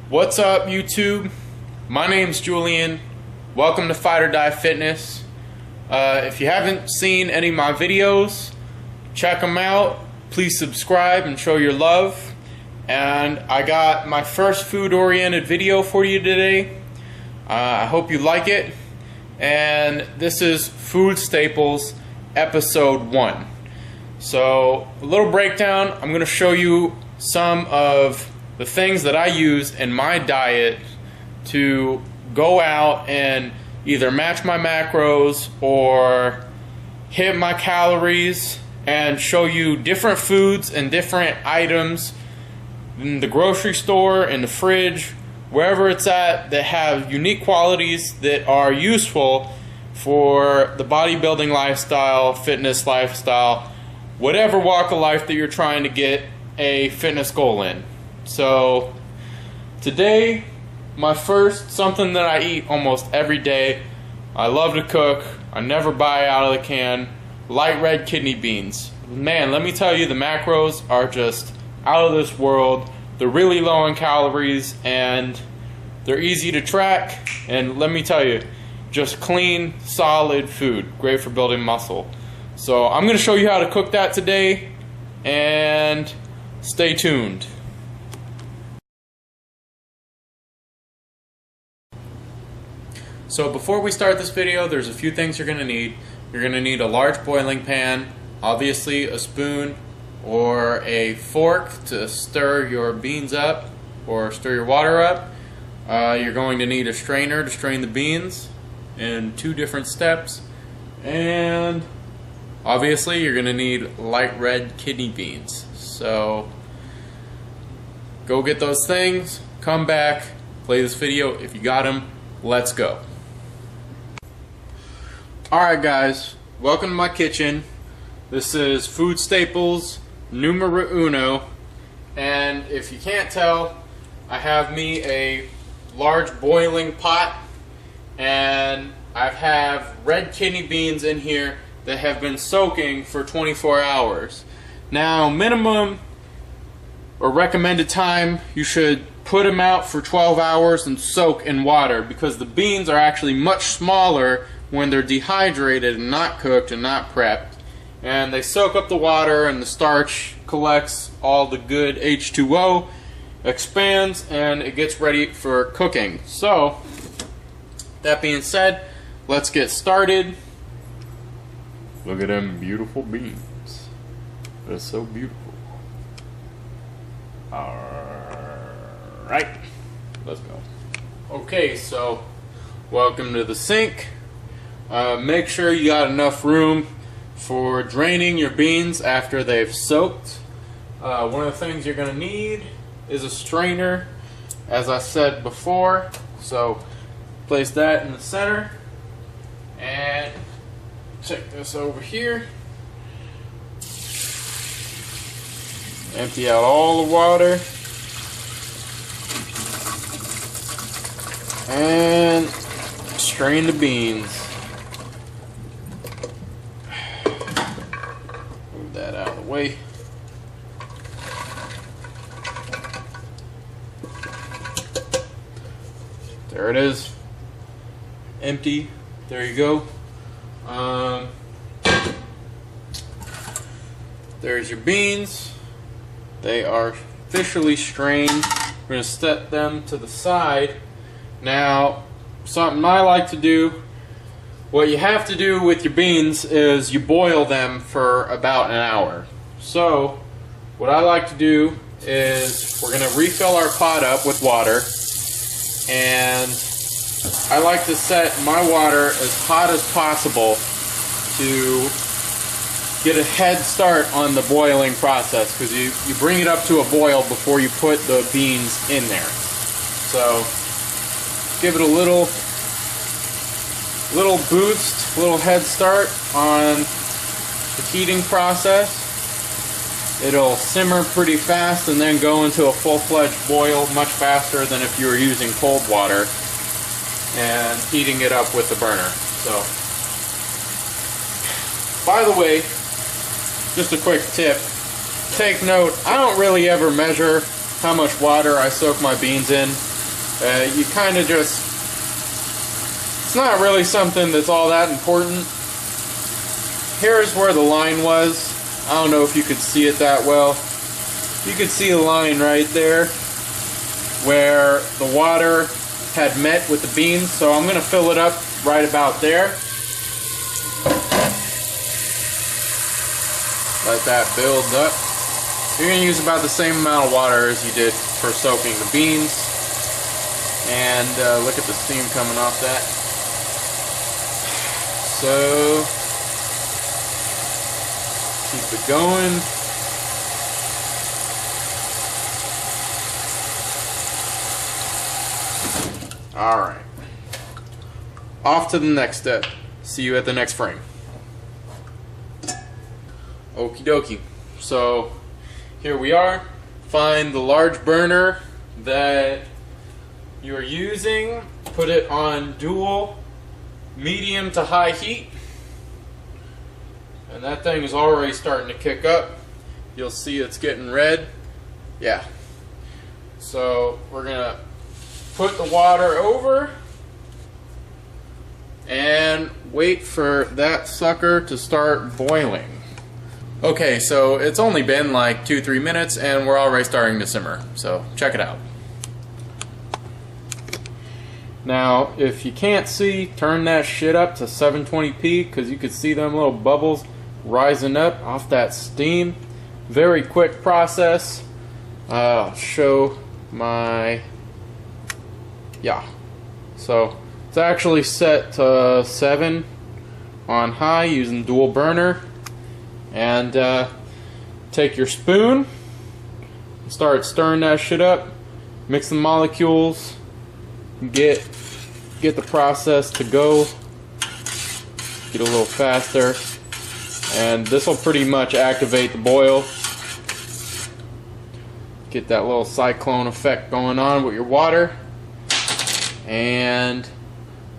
What's up, YouTube? My name's Julian. Welcome to Fight or Die Fitness. If you haven't seen any of my videos, check them out. Please subscribe and show your love. And I got my first food-oriented video for you today. I hope you like it. And this is Food Staples Episode 1. So, a little breakdown. I'm going to show you some of the things that I use in my diet to go out and either match my macros or hit my calories, and show you different foods and different items in the grocery store, in the fridge, wherever it's at, that have unique qualities that are useful for the bodybuilding lifestyle, fitness lifestyle, whatever walk of life that you're trying to get a fitness goal in. So today, my first, something that I eat almost every day, I love to cook, I never buy out of the can, light red kidney beans. Man, let me tell you, the macros are just out of this world. They're really low in calories and they're easy to track, and let me tell you, just clean, solid food, great for building muscle. So I'm going to show you how to cook that today, and stay tuned. So before we start this video, there's a few things you're going to need. You're going to need a large boiling pan, obviously a spoon or a fork to stir your beans up or stir your water up. You're going to need a strainer to strain the beans in 2 different steps. And obviously you're going to need light red kidney beans. So go get those things, come back, play this video. If you got them, let's go. Alright guys, welcome to my kitchen. This is Food Staples numero uno, and if you can't tell, I have me a large boiling pot, and I have red kidney beans in here that have been soaking for 24 hours. Now, minimum or recommended time, you should put them out for 12 hours and soak in water, because the beans are actually much smaller when they're dehydrated and not cooked and not prepped. And they soak up the water, and the starch collects all the good H2O, expands, and it gets ready for cooking. So, that being said, let's get started. Look at them beautiful beans. They're so beautiful. Alright, let's go. Okay, so welcome to the sink. Make sure you got enough room for draining your beans after they've soaked. One of the things you're going to need is a strainer, as I said before. So place that in the center, and check this over here. Empty out all the water and strain the beans. Move that out of the way. There it is. Empty. There you go. There's your beans. They are officially strained. We're going to set them to the side. Now, something I like to do, what you have to do with your beans is you boil them for about an hour. So, what I like to do is we're going to refill our pot up with water, and I like to set my water as hot as possible to get a head start on the boiling process, because you bring it up to a boil before you put the beans in there. So give it a little boost, little head start on the heating process. It'll simmer pretty fast and then go into a full-fledged boil much faster than if you were using cold water and heating it up with the burner. So, by the way, just a quick tip, take note, I don't really ever measure how much water I soak my beans in. You kind of just, it's not really something that's all that important. Here's where the line was. I don't know if you could see it that well. You could see a line right there where the water had met with the beans, so I'm going to fill it up right about there. Let that build up. You're going to use about the same amount of water as you did for soaking the beans. And look at the steam coming off that. So, keep it going. Alright. Off to the next step. See you at the next frame. Okie dokie. So, here we are. Find the large burner that you're using. Put it on dual, medium to high heat. And that thing is already starting to kick up. You'll see it's getting red. Yeah. So, we're going to put the water over and wait for that sucker to start boiling. Okay, so it's only been like 2-3 minutes and we're already starting to simmer, so check it out. Now, if you can't see, turn that shit up to 720p because you could see them little bubbles rising up off that steam. Very quick process. I'll show my... Yeah, so it's actually set to 7 on high using dual burner. And take your spoon and start stirring that shit up. Mix the molecules. Get the process to go. Get a little faster. And this will pretty much activate the boil. Get that little cyclone effect going on with your water. And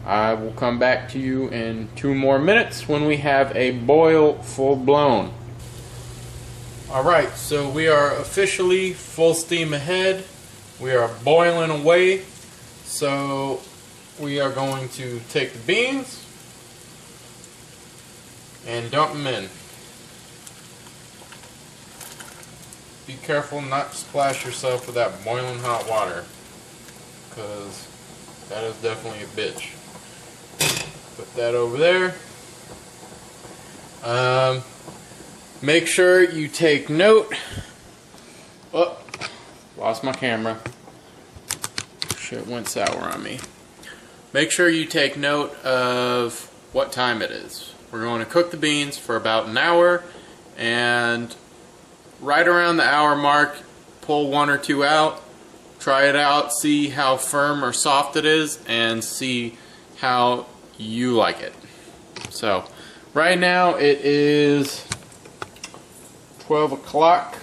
I will come back to you in 2 more minutes when we have a boil full blown. Alright, so we are officially full steam ahead. We are boiling away. So we are going to take the beans and dump them in. Be careful not to splash yourself with that boiling hot water, because that is definitely a bitch. Put that over there. Make sure you take note. Oh, lost my camera. Shit went sour on me. Make sure you take note of what time it is. We're going to cook the beans for about an hour, and right around the hour mark, pull 1 or 2 out. Try it out, see how firm or soft it is, and see how you like it. So, right now it is 12 o'clock,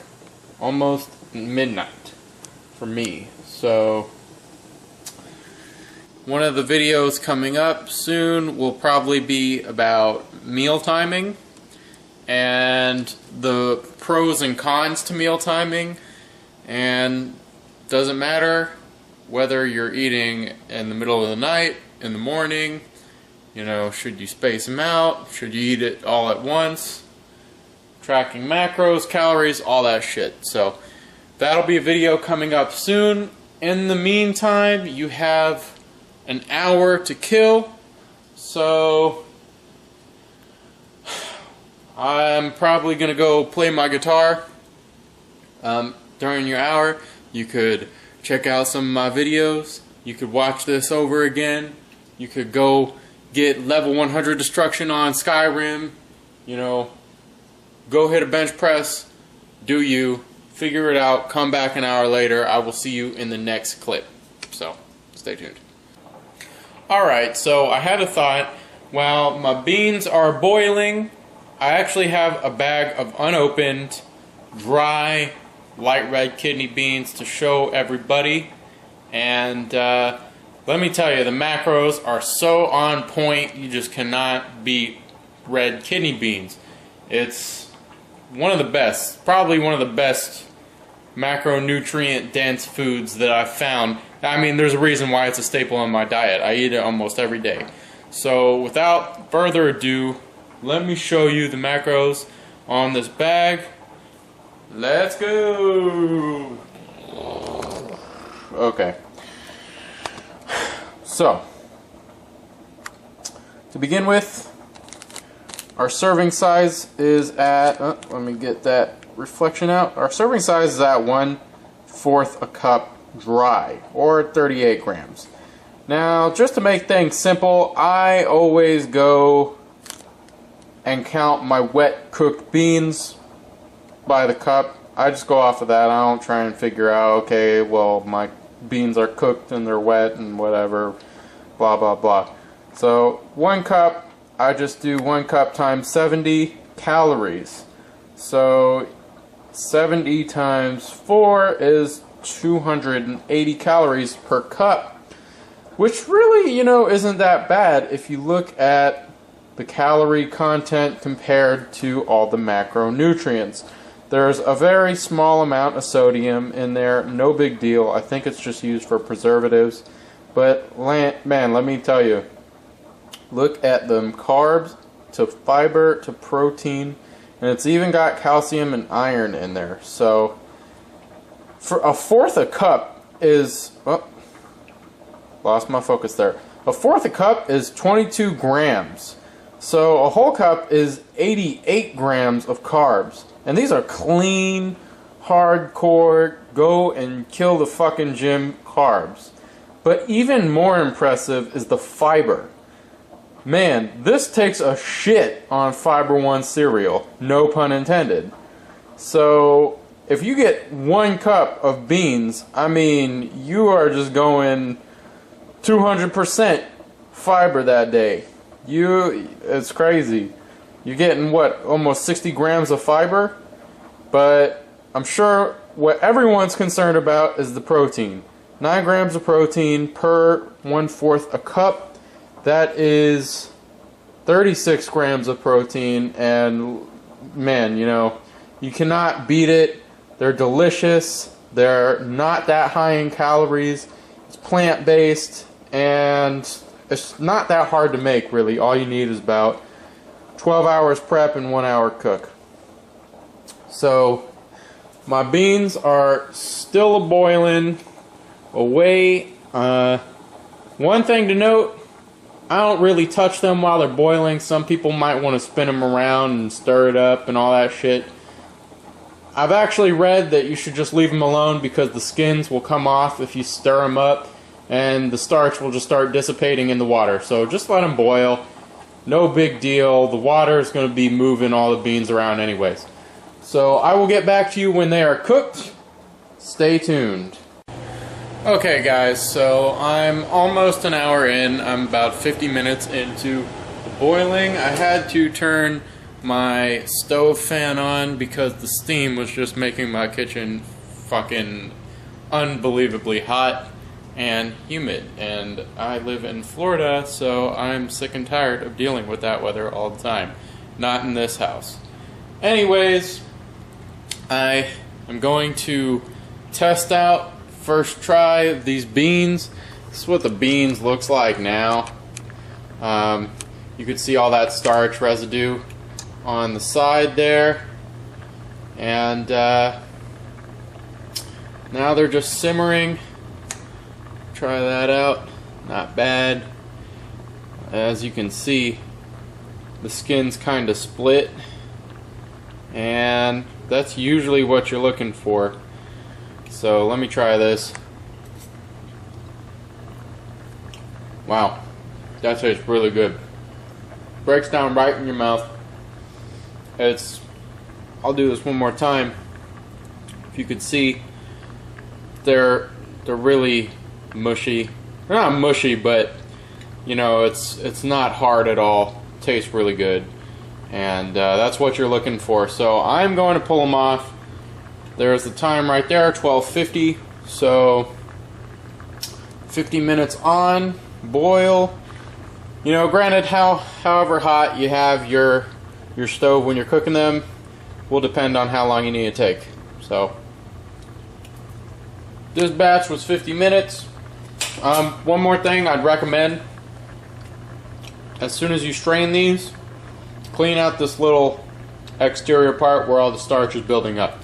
almost midnight for me. So, one of the videos coming up soon will probably be about meal timing and the pros and cons to meal timing. And doesn't matter whether you're eating in the middle of the night, in the morning, you know, should you space them out, should you eat it all at once, tracking macros, calories, all that shit. So that'll be a video coming up soon. In the meantime, you have an hour to kill, so I'm probably gonna go play my guitar. During your hour, you could check out some of my videos. You could watch this over again. You could go get level 100 destruction on Skyrim. You know, go hit a bench press. Do you. Figure it out. Come back an hour later. I will see you in the next clip. So, stay tuned. Alright, so I had a thought. While my beans are boiling, I actually have a bag of unopened, dry, light red kidney beans to show everybody. And let me tell you, the macros are so on point, you just cannot beat red kidney beans. It's one of the best, probably one of the best macronutrient dense foods that I've found. I mean, there's a reason why it's a staple in my diet. I eat it almost every day. So without further ado, let me show you the macros on this bag. Let's go! Okay. So, to begin with, our serving size is at, let me get that reflection out. Our serving size is at 1/4 a cup dry, or 38 grams. Now, just to make things simple, I always go and count my wet cooked beans by the cup. I just go off of that. I don't try and figure out, okay, well, my beans are cooked and they're wet and whatever, blah, blah, blah. So, 1 cup, I just do 1 cup times 70 calories. So, 70 times 4 is 280 calories per cup, which really, you know, isn't that bad if you look at the calorie content compared to all the macronutrients. There's a very small amount of sodium in there, no big deal. I think it's just used for preservatives. But man, let me tell you, look at them carbs to fiber to protein, and it's even got calcium and iron in there. So for 1/4 a cup is, oh, lost my focus there. 1/4 a cup is 22 grams. So a whole cup is 88 grams of carbs. And these are clean, hardcore, go and kill the fucking gym carbs. But even more impressive is the fiber. Man, this takes a shit on Fiber One cereal. No pun intended. So, if you get 1 cup of beans, I mean, you are just going 200% fiber that day. It's crazy. You're getting, what, almost 60 grams of fiber? But I'm sure what everyone's concerned about is the protein. 9 grams of protein per 1/4 a cup. That is 36 grams of protein. And, man, you know, you cannot beat it. They're delicious. They're not that high in calories. It's plant-based. And it's not that hard to make, really. All you need is about 12 hours prep and 1 hour cook. So my beans are still boiling away. One thing to note, I don't really touch them while they're boiling. Some people might want to spin them around and stir it up and all that shit. I've actually read that you should just leave them alone because the skins will come off if you stir them up, and the starch will just start dissipating in the water. So just let them boil. No big deal. The water is going to be moving all the beans around anyways. So I will get back to you when they are cooked. Stay tuned. Okay guys, so I'm almost an hour in. I'm about 50 minutes into the boiling. I had to turn my stove fan on because the steam was just making my kitchen fucking unbelievably hot and humid, and I live in Florida, so I'm sick and tired of dealing with that weather all the time. Not in this house. Anyways, I am going to test out, first try of these beans. This is what the beans looks like now. You can see all that starch residue on the side there, and now they're just simmering. Try that out. Not bad. As you can see, the skin's kind of split, and that's usually what you're looking for. So let me try this. Wow, that tastes really good. Breaks down right in your mouth. I'll do this one more time. If you could see, they're really mushy. They're not mushy, but you know, it's not hard at all. Tastes really good, and that's what you're looking for. So I'm going to pull them off. There's the time right there, 12:50. So 50 minutes on, boil. You know, granted, however hot you have your stove when you're cooking them will depend on how long you need to take. So This batch was 50 minutes. One more thing I'd recommend. As soon as you strain these, clean out this little exterior part where all the starch is building up.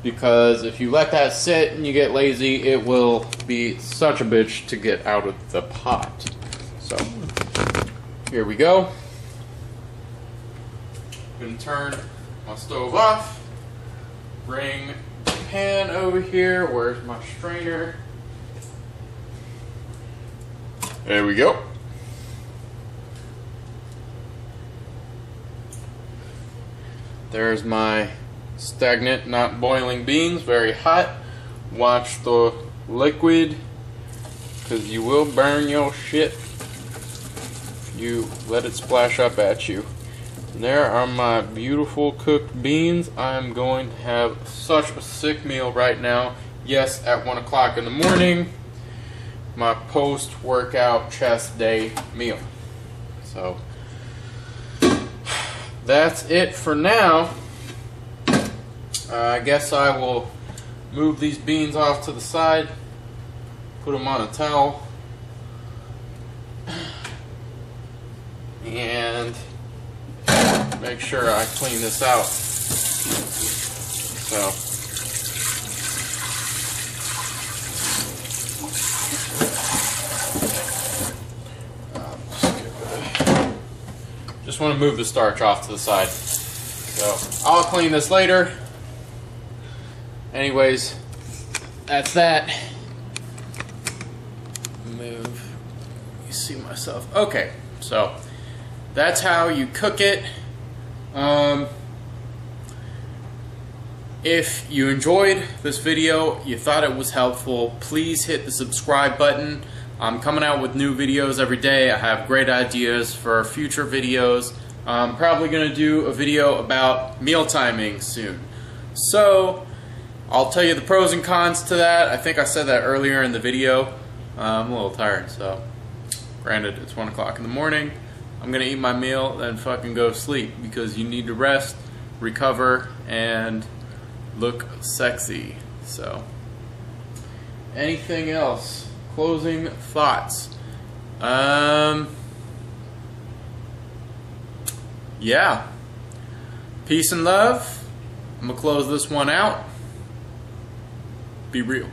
Because if you let that sit and you get lazy, it will be such a bitch to get out of the pot. So, here we go. I'm going to turn my stove off. Bring the pan over here. Where's my strainer? There we go. There's my stagnant, not boiling beans, very hot. Watch the liquid, because you will burn your shit if you let it splash up at you. And there are my beautiful cooked beans. I'm going to have such a sick meal right now. Yes, at 1 o'clock in the morning, my post-workout chest day meal. So that's it for now. I guess I will move these beans off to the side, put them on a towel, and make sure I clean this out. So, just want to move the starch off to the side. So, I'll clean this later. Anyways, that's that. Move. You see myself. Okay, so that's how you cook it. If you enjoyed this video, you thought it was helpful, please hit the subscribe button. I'm coming out with new videos every day. I have great ideas for future videos. I'm probably going to do a video about meal timing soon. So, I'll tell you the pros and cons to that. I think I said that earlier in the video. I'm a little tired, so granted, it's 1 o'clock in the morning. I'm going to eat my meal, then fucking go to sleep, because you need to rest, recover, and look sexy. So, anything else? Closing thoughts. Yeah. Peace and love. I'm going to close this one out. Be real.